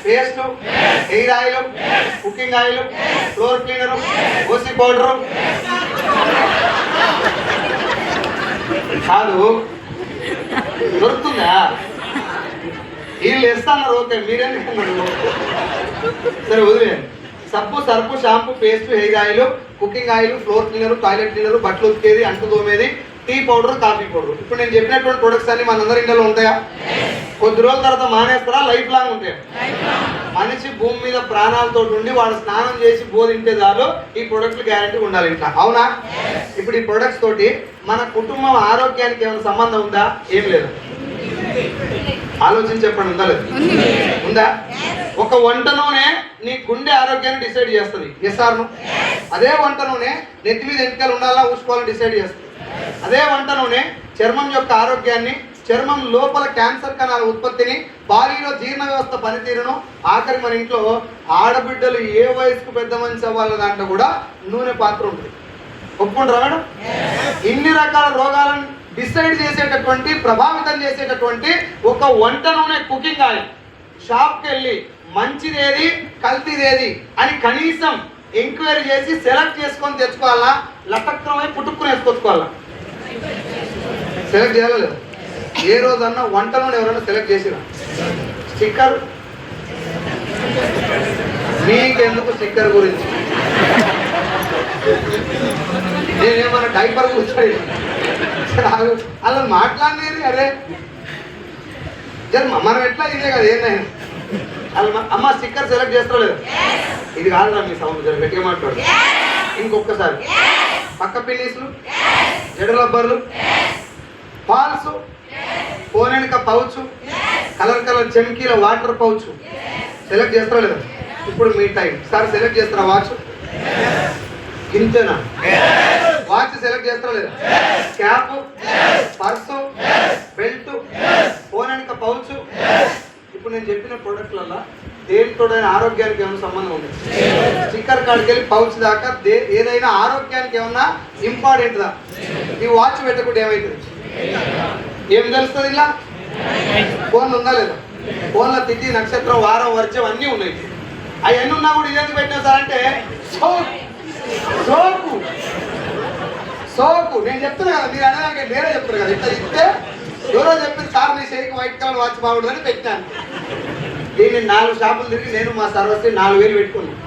Paste, hair oil, cooking oil, floor cleaner, ఓసి powder కాదు. దొరుకుతుందా? వీళ్ళు ఇస్తాన్నారు, ఓకే, మీరేందుకన్నారు? సరే వదిలేండి. సబ్బు, Surf, shampoo, paste, hair oil, cooking oil, floor cleaner, toilet cleaner, బట్టలు ఉతికేది, అంటు తోమేది, టీ పౌడర్, కాఫీ పౌడర్. ఇప్పుడు నేను చెప్పినటువంటి ప్రొడక్ట్స్ అన్ని మనందరి ఇంట్లో ఉంటాయా? కొద్ది రోజుల తర్వాత మానేస్తారా? లైఫ్ లాంగ్ ఉంటాయా? మనిషి భూమి మీద ప్రాణాలతో ఉండి వాడు స్నానం చేసి బోధింటే చాలు ఈ ప్రొడక్ట్లు గ్యారంటీ ఉండాలి ఇంట్లో, అవునా? ఇప్పుడు ఈ ప్రొడక్ట్స్ తోటి మన కుటుంబం ఆరోగ్యానికి ఏమైనా సంబంధం ఉందా? ఏం లేదు. ఆలోచించి చెప్పండి, ఉందా లేదు? ఉందా? ఒక వంట నూనె నీ గుండె ఆరోగ్యాన్ని డిసైడ్ చేస్తుంది, ఎస్ ఆర్ నో? అదే వంట నూనె నెత్తి మీద ఎంటికలు ఉండాలా ఊసుకోవాలని డిసైడ్ చేస్తుంది. అదే వంట నూనె చర్మం యొక్క ఆరోగ్యాన్ని, చర్మం లోపల క్యాన్సర్ కణాల ఉత్పత్తిని, బాడీలో జీర్ణ వ్యవస్థ పనితీరును, ఆఖరి మన ఇంట్లో ఆడబిడ్డలు ఏ వయసుకు పెద్ద మనిషి అవ్వాల దాంట్లో కూడా నూనె పాత్ర ఉంటుంది. ఒప్పుకుంటారా మేడం? ఇన్ని రకాల రోగాలను డిసైడ్ చేసేటటువంటి, ప్రభావితం చేసేటటువంటి ఒక వంట నూనె, కుకింగ్ ఆయిల్, షాప్కి వెళ్ళి మంచిదేది కల్తీదేది అని కనీసం ఎంక్వైరీ చేసి సెలెక్ట్ చేసుకొని తెచ్చుకోవాలా? లటక్రమై పుట్టుకుని వేసుకొచ్చుకోవాలా? సెలెక్ట్ చేయాలా లేదా? ఏ రోజన్నా వంటలో ఎవరైనా సెలెక్ట్ చేసినా? స్టిక్కర్ మీకెందుకు? స్టిక్కర్ గురించి నేనేమన్నా డైపర్ కూర్చోండి అలా మాట్లాడలేదు. అరే మనం ఎట్లా ఇదే కదా ఏంటైనా అమ్మ స్టిక్కర్ సెలెక్ట్ చేస్తా లేదు. ఇది కాదురా మీ సౌండ్ జర గట్టిగా మాట్లాడు. ఇంకొకసారి పక్క పిన్నీసులు, జడ రబ్బర్లు, పాల్స్, పోనెనక పౌచ్, కలర్ కలర్ చెమ్కీల వాటర్ పౌచ్ సెలెక్ట్ చేస్తారా లేదా? ఇప్పుడు మీ టైం. సార్ సెలెక్ట్ చేస్తారా వాచ్? ఇంతేనా? వాచ్ సెలెక్ట్ చేస్తారా లేదా? క్యాప్, పర్సు, బెల్ట్, పోనెనక పౌచ్. ఇప్పుడు నేను చెప్పిన ప్రొడక్ట్లలో దేనితోడైనా ఆరోగ్యానికి ఏమైనా సంబంధం ఉంది? స్టిక్కర్ కాడికి వెళ్ళి పౌచ్ దాకా ఏదైనా ఆరోగ్యానికి ఏమన్నా ఇంపార్టెంట్దా? ఈ వాచ్ పెట్టకుండా ఏమవుతుంది? ఏం తెలుస్తుంది? ఇలా ఫోన్ ఉందా లేదా? ఫోన్లో తిథి, నక్షత్రం, వారం, వర్జం అన్నీ ఉన్నాయి. అవన్నీ ఉన్నా కూడా ఇదేందుకు పెట్టినా సార్ అంటే సోకు సోకు. నేను చెప్తున్నా కదా, మీరు అనగా నేనే చెప్తున్నా కదా. ఇట్లా ఇస్తే ఎవరో చెప్పింది సార్ నీ షేక్ వైట్ కలర్ వాచ్ బాగుంటుందని పెట్టినాను. దీన్ని 4 షాపులు తిరిగి నేను మా సర్వస్వి 4,000 పెట్టుకున్నాను.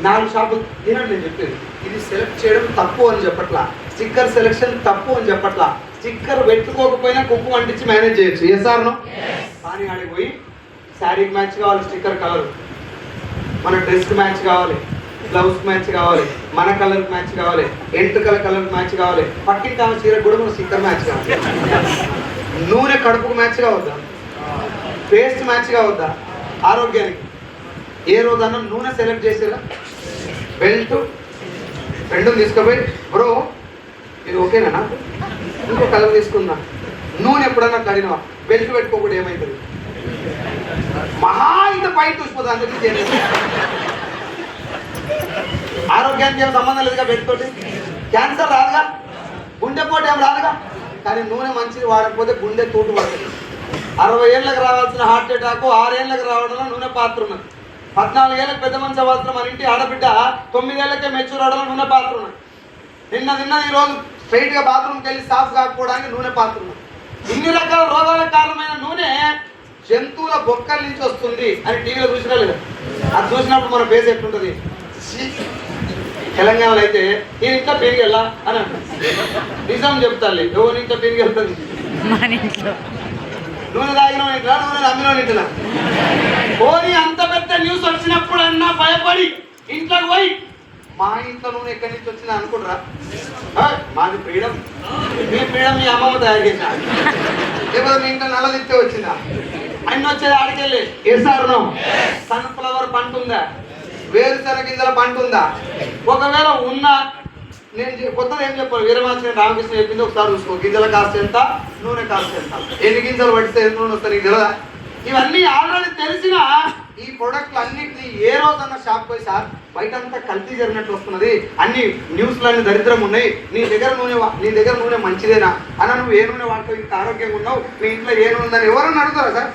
4 షాపులు తినండి. నేను చెప్పేది ఇది సెలెక్ట్ చేయడం తప్పు అని చెప్పట్లా, స్టిక్కర్ సెలెక్షన్ తప్పు అని చెప్పట్లా. స్టిక్కర్ పెట్టుకోకపోయినా కుక్కు అంటించి మేనేజ్ చేయొచ్చు, ఎస్ ఆర్ నో? కానీ ఆడికి పోయి శారీకి మ్యాచ్ కావాలి స్టిక్కర్ కలర్, మన డ్రెస్కి మ్యాచ్ కావాలి, బ్లౌజ్కి మ్యాచ్ కావాలి, మన కలర్కి మ్యాచ్ కావాలి, ఎంటుకల కలర్కి మ్యాచ్ కావాలి, పట్టిన కావాలి చీరకు కూడా మన స్టిక్కర్ మ్యాచ్ కావాలి. నూనె కడుపుకు మ్యాచ్ కావద్దా? పేస్ట్ మ్యాచ్ కావద్దా? ఆరోగ్యానికి ఏ రోజన్నా నూనె సెలెక్ట్ చేసేలా? బెల్ట్ రెండు తీసుకుపోయి బ్రో ఇది ఓకేనా నాకు ఇంకో కలర్ తీసుకుందా? నూనె ఎప్పుడన్నా కడిగినవా? బెల్ట్ పెట్టుకోకుండా ఏమవుతుంది? మహా ఇంత పైన చూసిపోతుంది. అందుకే ఆరోగ్యానికి ఏం సంబంధం లేదుగా బెల్ట్ తోటి. క్యాన్సర్ రాదుగా, గుండెపోటు ఏం రాదుగా. కానీ నూనె మంచిది వాడకపోతే గుండె తూటు పడుతుంది. 60 ఏళ్ళకి రావాల్సిన హార్ట్ అటాక్ 6 ఏళ్ళకి రావడంలో నూనె పాత్ర ఉన్నది. 14 ఏళ్ళకి పెద్ద మనిషి అవ్వాల్సిన మన ఇంటి ఆడబిడ్డ 9 ఏళ్ళకే మెచ్యూర్ అవడంలో నూనె పాత్ర ఉన్నది. నిన్న ఈరోజు స్ట్రైట్గా బాత్రూమ్కి వెళ్ళి సాఫ్ కాకపోవడానికి నూనె పాత్ర ఉన్నది. ఇన్ని రకాల రోగాలకు కారణమైన నూనె జంతువుల బొక్కల నుంచి వస్తుంది అని టీవీలో చూసినా లేదా? అది చూసినప్పుడు మన ఫేస్ ఎట్లుంటుంది? తెలంగాణలో అయితే నేను ఇంకా పెరిగి వెళ్ళా అని అంటారు. నిజం చెప్తాను, ఎవరి ఇంకా పెరిగి వెళ్తుంది? నూనె తాగిన ఇంట్లో, నూనె అమ్మిన ఇంట్లో. పోనీ అంత పెద్ద న్యూస్ వచ్చినప్పుడు అన్నా భయపడి ఇంట్లోకి పోయి మా ఇంట్లో నూనె ఎక్కడి నుంచి వచ్చిందా అనుకుంటారా? మాది ఫ్రీడమ్. మీ ఫ్రీడమ్ మీ అమ్మమ్మ తయారు చేసా, లేకపోతే మీ ఇంట్లో నల్ల తిప్పే వచ్చిందా? అన్ని వచ్చేది ఆడికెళ్ళి వేసారు. సన్ఫ్లవర్ పంట ఉందా? వేరుశనగ గింజల పంట ఉందా? ఒకవేళ ఉన్నా నేను కొత్తది ఏం చెప్పాను, వీరమాచిన రామకృష్ణ చెప్పింది ఒకసారి చూసుకో. గింజల కాస్ట్ ఎంత, నూనె కాస్ట్ ఎంత, ఎన్ని గింజలు పడితే ఎంత నూనె వస్తుంది నీకు తెలియదా? ఇవన్నీ ఆల్రెడీ తెలిసిన ఈ ప్రొడక్ట్లు అన్నింటినీ ఏ రోజన్నా షాప్ పోయి సార్ బయట అంతా కల్తీ జరిగినట్టు వస్తున్నది, అన్ని న్యూస్లన్నీ దరిద్రం ఉన్నాయి, నీ దగ్గర నూనె మంచిదేనా అన్న? నువ్వు ఏ నూనె వాడుతావు, ఇంత ఆరోగ్యంగా ఉన్నావు, మీ ఇంట్లో ఏ నూనె ఉందని ఎవరన్నా అడుగుతారా సార్?